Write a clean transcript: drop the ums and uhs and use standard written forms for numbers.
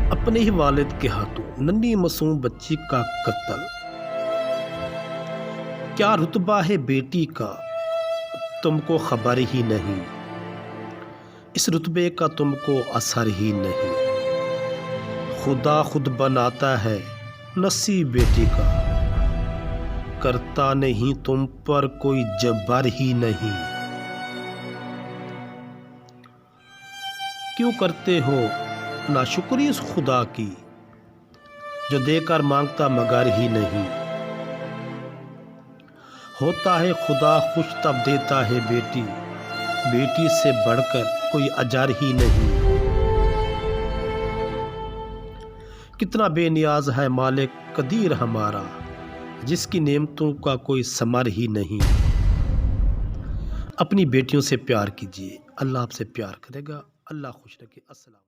अपने ही वालिद के हाथों नन्ही मासूम बच्ची का कत्ल। क्या रुतबा है बेटी का तुमको खबर ही नहीं, इस रुतबे का तुमको असर ही नहीं। खुदा खुद बनाता है नसीब बेटी का, करता नहीं तुम पर कोई जबर ही नहीं। क्यों करते हो नाशुक्री उस खुदा की, जो देकर मांगता मगर ही नहीं। होता है खुदा खुश तब देता है बेटी, बेटी से बढ़कर कोई अजर ही नहीं। कितना बेनियाज है मालिक कदीर हमारा, जिसकी नेमतों का कोई समर ही नहीं। अपनी बेटियों से प्यार कीजिए, अल्लाह आपसे प्यार करेगा। अल्लाह खुश रखे। अस्सलाम।